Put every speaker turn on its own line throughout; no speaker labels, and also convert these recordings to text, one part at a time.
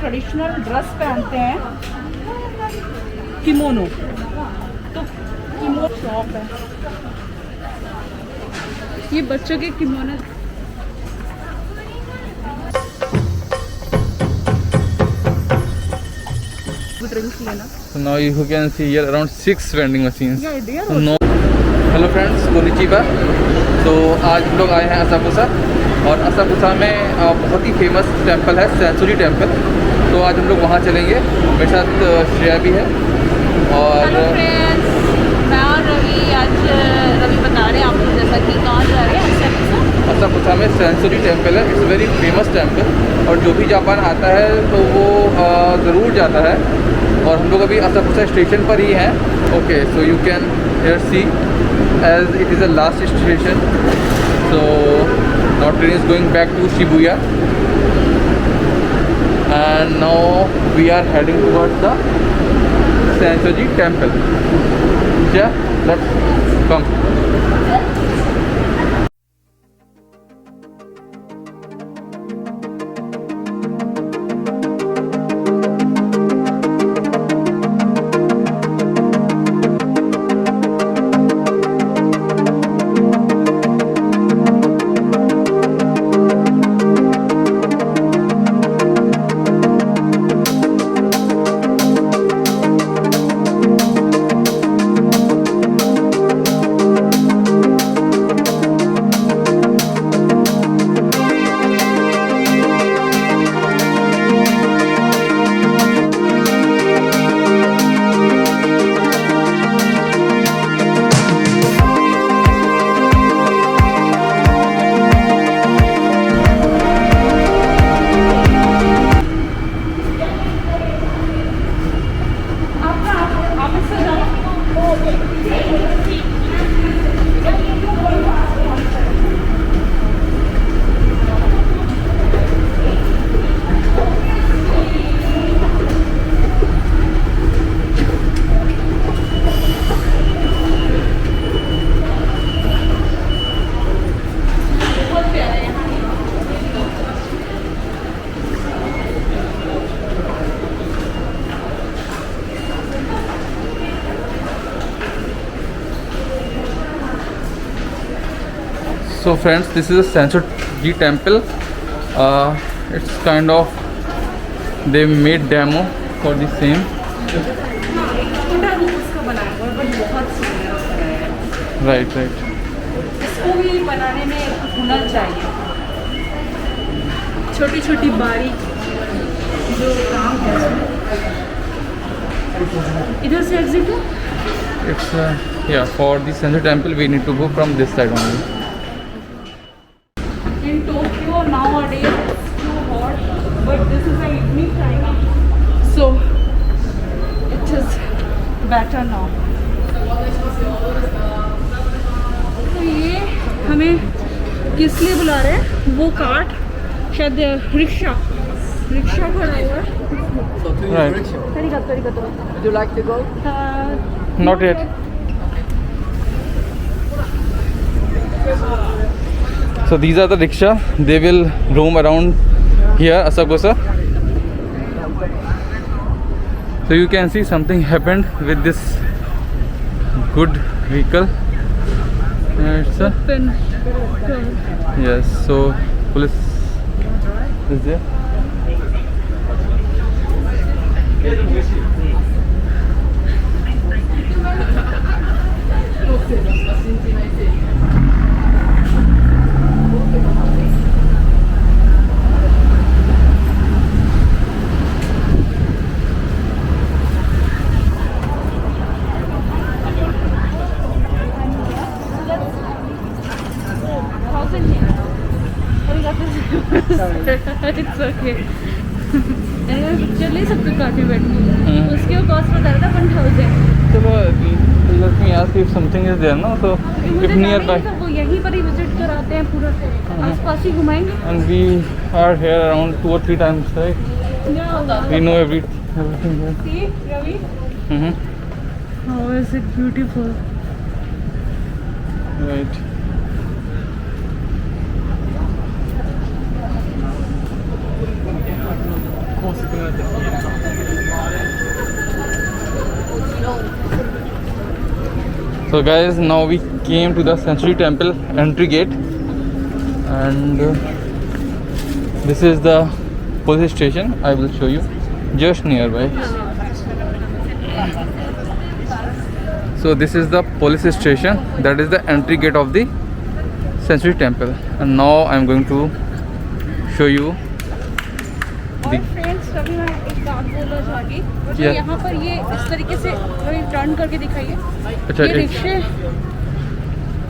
Traditional dress पहनते हैं, kimono. तो किमोनो शॉप है, ये बच्चों के kimono.
So now you can see here around 6 vending machines.
Yeah, dear.
No. Hello friends, konnichiwa. तो आज हम लोग आए हैं असाकुसा, और असाकुसा में बहुत ही फेमस टेंपल है सेंचुरी टेंपल। तो आज हम लोग वहाँ चलेंगे। मेरे साथ श्रेया भी है। और
हेलो फ्रेंड्स, मैं और रवि। आज रवि बता रहे हैं आपको जैसा कि कहाँ जा रहे हैं।
असाकुसा में सेंचुरी टेंपल है। इट्स वेरी फेमस टेंपल, और जो भी जापान आता है तो वो ज़रूर जाता है। और हम लोग अभी असाकुसा स्टेशन पर ही हैं। Okay, so you can hear see as it is the last station, so now train is going back to Shibuya, and now we are heading towards the Sensoji temple. Yeah, let's come. So friends, this is a Sensoji temple. It's kind of, they made demo for the same. Right.
इसको भी बनाने में हुनर चाहिए। छोटी छोटी बारीक जो काम है। इधर से एग्जिट है।
It's yeah, for the Sensoji temple we need to go from this side only.
In Tokyo nowadays it's too hot, but this is an evening time, so it is better now. तो ये हमें किस लिए बुला रहे हैं? वो cart शायद रिक्शा खड़ा हुआ है।
Right.
Arigato.
Would you like to go?
Not yet. So these are the rickshaw. They will roam around here, Asakusa. So you can see something happened with this good vehicle. It's a,
Open.
yes. So police is there.
It's okay. Anyway, picture ले सकते काफी बैठ के। उसके वो cost बता रहा था 1000।
चलो, let me ask if something is there, no? So if nearby.
वो यहीं पर ही विजिट कराते हैं, पूरा आसपास ही घुमाएंगे।
And we are here around 2 or 3 times, right? We know everything here.
See, Ravi? How is it beautiful?
Right. So guys, now we came to the Century Temple entry gate, and this is the police station. I will show you just nearby. So this is the police station, that is the entry gate of the Century Temple, and now I am going to show you
और friends कभी मैं एक बात बोलना चाहूँगी, मुझे
Yeah.
यहाँ पर ये इस तरीके से कभी टर्न करके दिखाइए।
अच्छा,
ये रिक्शे,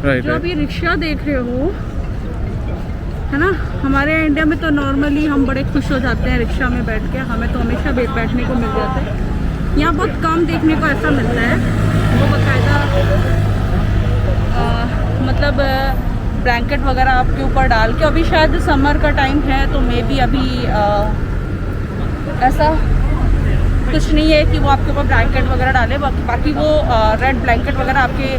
राइट
जो आप ये रिक्शा देख रहे हो, है ना, हमारे इंडिया में तो नॉर्मली हम बड़े खुश हो जाते हैं रिक्शा में बैठ के, हमें तो हमेशा बैठने को मिल जाता है। यहाँ बहुत कम देखने को ऐसा मिलता है, वो बाकायदा मतलब ब्लैंकेट वगैरह आपके ऊपर डाल के, अभी शायद समर का टाइम है तो मे बी अभी ऐसा कुछ नहीं है कि वो आपके ऊपर ब्लैंकेट वगैरह डाले, बाकी वो रेड ब्लैंकेट वगैरह आपके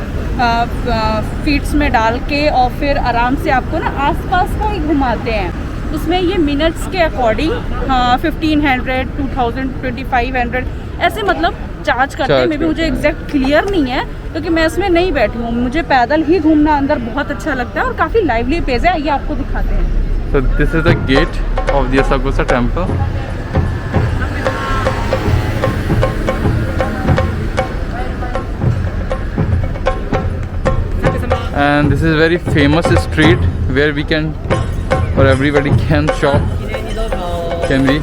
फीट्स में डाल के और फिर आराम से आपको ना आसपास का ही घुमाते हैं। उसमें ये मिनट्स के अकॉर्डिंग 1500, 2000, 2500 ऐसे मतलब चार्ज करते हैं। मे बी मुझे एग्जैक्ट क्लियर नहीं है क्योंकि मैं इसमें नहीं बैठी हूँ, मुझे पैदल ही घूमना अंदर बहुत अच्छा लगता है और काफ़ी लाइवली प्लेस है, ये आपको दिखाते हैं।
So this is the gate of the Asakusa temple. And this is very famous street where we can, or everybody can shop, can we?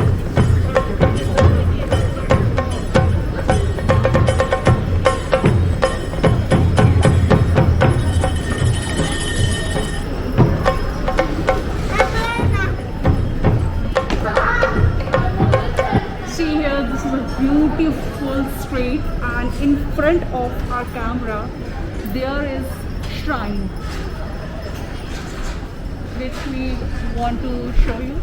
See here, this is a beautiful street and in front of our camera there is shrine which we want to show you.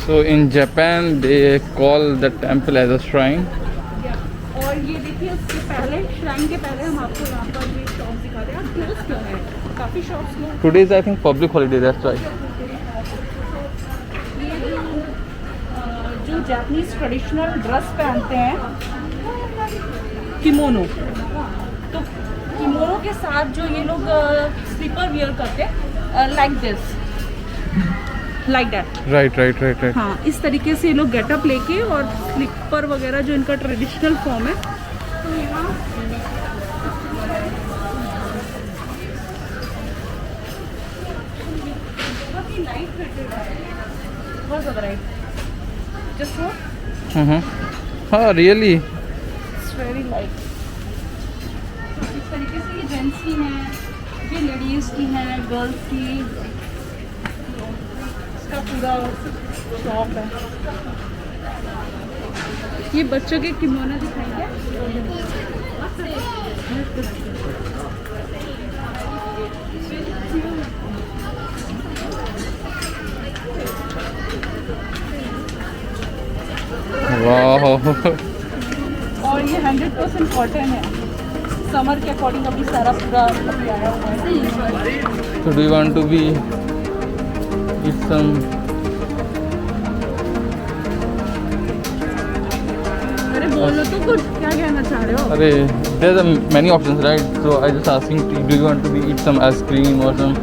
So in Japan they call the temple as a shrine.
और ये देखिए उसके पहले shrine के पहले हम आपको यहाँ पर ये शॉप दिखा रहे हैं। आप क्लोज क्यों है? काफ़ी shops close.
Today is I think public holiday, that's why.
ये जो जापानीज ट्रेडिशनल ड्रेस पहनते हैं, किमोनो, तो किमोनो के साथ जो ये लोग स्लीपर वियर करते हैं like this, like that.
Right.
हाँ, इस तरीके से ये लोग गेटअप लेके और स्लीपर वगैरह जो इनका ट्रेडिशनल फॉर्म है, तो यहाँ बहुत ही लाइट फिटेड है, बहुत ज़्यादा लाइट। जस्ट
हाँ, really?
It's very light. इस तरीके से ये जेंट्स की हैं, ये लेडीज़ की हैं, गर्ल्स की, इसका पूरा शॉप है। ये बच्चों के किमोनो दिखाएंगे।
Wow.
और ये 100% कॉटन है, समर के अकॉर्डिंग अभी सारा पूरा अभी आया हुआ है।
So do you want to be eat some?
अरे बोलो तो कुछ, क्या कहना चाह रहे हो?
अरे, there's a many options, right? So I just asking, do you want to be eat some ice cream or some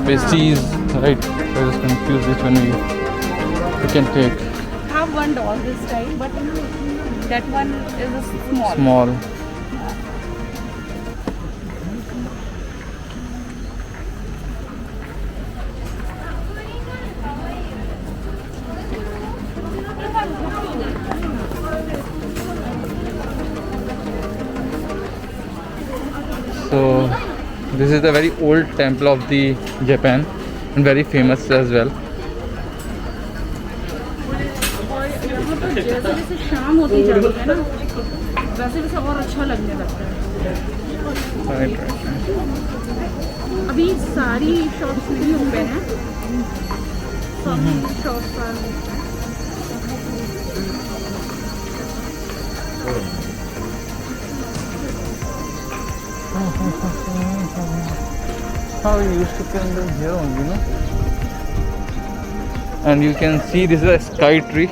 pastries, right? I was confused which one we can take.
Have one doll this time, but that one is a small.
Small. So this is the very old temple of the Japan and very famous as well.
और यहाँ पर जैसे जैसे शाम होती जाती है ना, वैसे वैसे और अच्छा लगने लगता है।
Right.
अभी सारी शॉप्स नहीं ओपन है, सब shops are open.
How we used to come here only, no? And you can see this is a sky tree.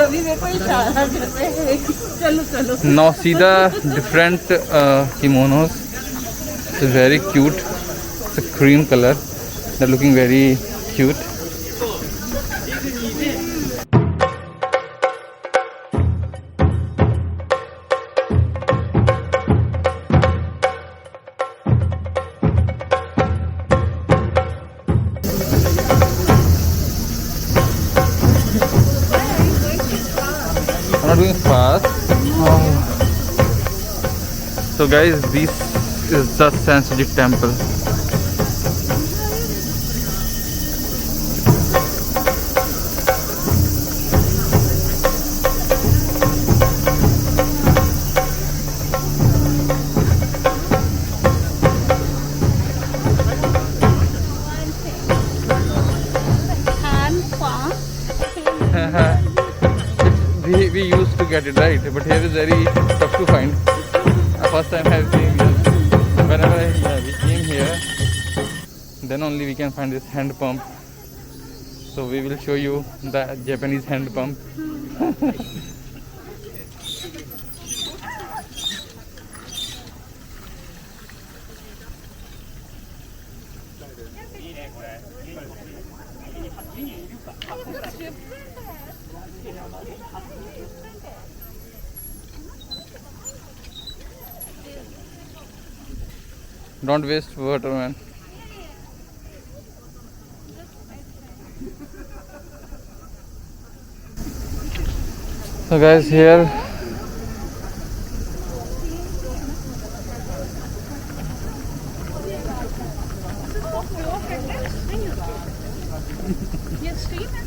Ravi मेरे को इशारा कर रहे हैं चलो चलो।
Now see the different kimonos. It's very cute. It's a cream color. They're looking very cute. I'm not doing fast. So guys, this is the Sansuji temple. We used to get it right, but here is very tough to find. First time I came here. Whenever we came here, then only we can find this hand pump. So we will show you the Japanese hand pump. Don't waste water, man. So guys, here
ये stream है।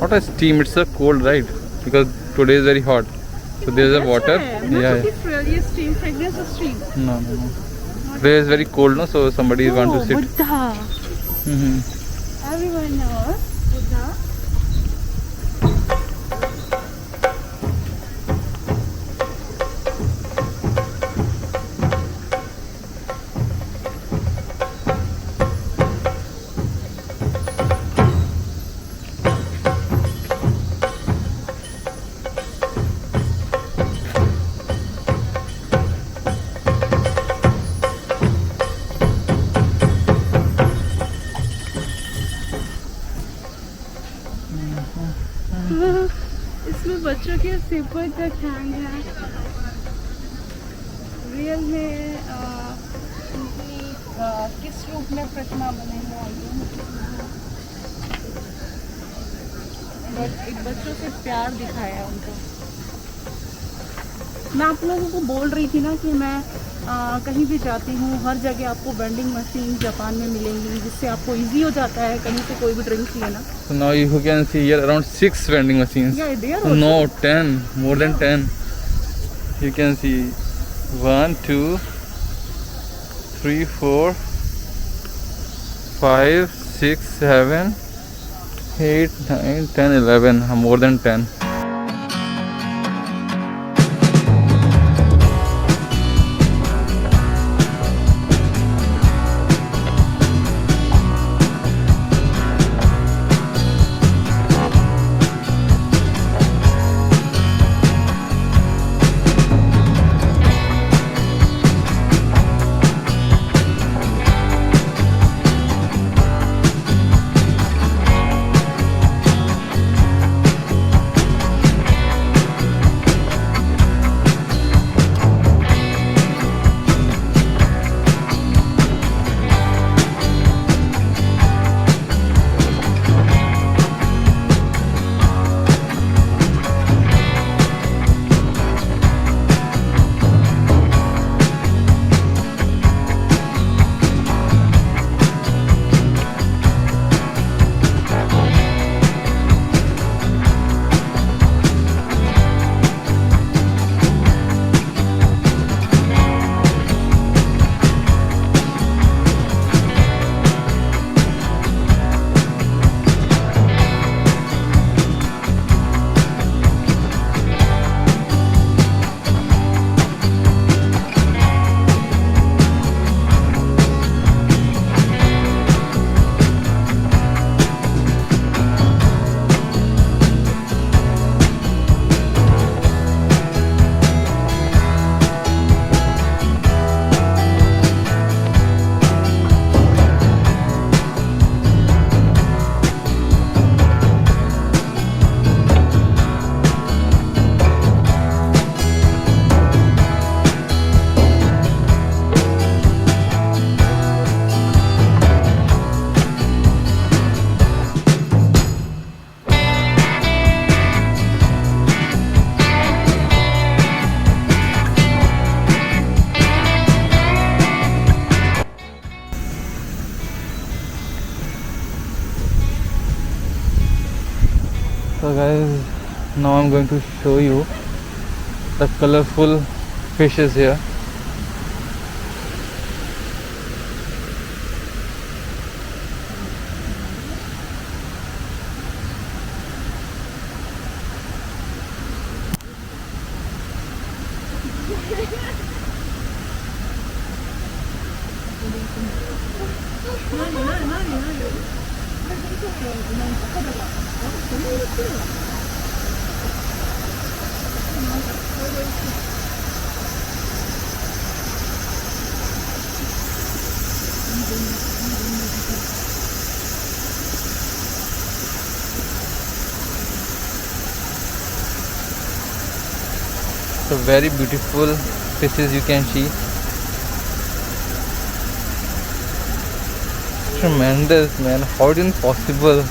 not a steam, it's a cold, right? Because today is very hot. So there's a water. Yeah.
ये stream fragrance of stream.
No. Today is very cold, no? So somebody wants to sit.
Buddha. Everyone knows Buddha. इसमें बच्चों के sipper का ख्याल है। Real में उनकी किस रूप में प्रतिमा बने हैं बट एक बच्चों से प्यार दिखाया है उनको। मैं आप लोगों को बोल रही थी ना कि मैं कहीं भी जाती हूँ हर जगह आपको वेंडिंग मशीन जापान में मिलेंगी जिससे आपको इजी हो जाता है कहीं से कोई भी ड्रिंक्स लेना।
So now you can see here around 6 vending machines.
Yeah, there also.
No, 10, more than 10. You can see 1, 2, 3, 4, 5, 6, 7, 8, 9, 10, 11. More than 10. So guys, now I'm going to show you the colorful fishes here. So very beautiful fishes you can see. Tremendous, man. How is it possible?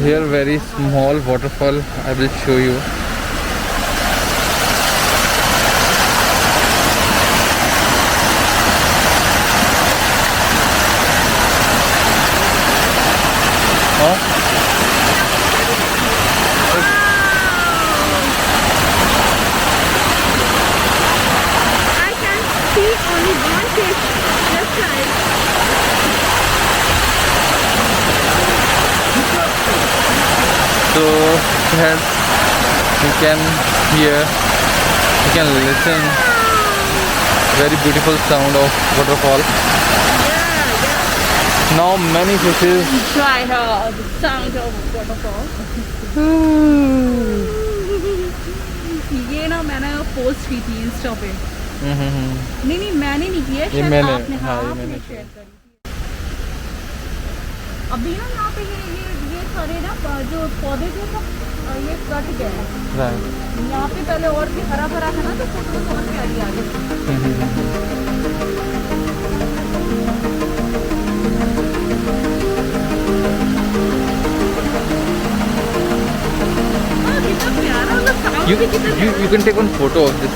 Here very small waterfall I will show you.
I can see only one fish left side.
So friends, you can hear, you can listen very beautiful sound of waterfall. Now many fishes.
Try the sound of waterfall. ये ना मैंने post की थी Insta पे. नहीं मैंने नहीं किया, शायद
मैंने,
आपने.
हाँ, ये
आपने
मैंने
शेयर करी थी. अभी ना यहाँ पे ये सारे ना जो पौधे थे सब ये कट गए हैं.
Right.
यहाँ पे पहले और भी हरा भरा था ना, तो फोटो और प्यारी आ गई.
You can take one photo of this.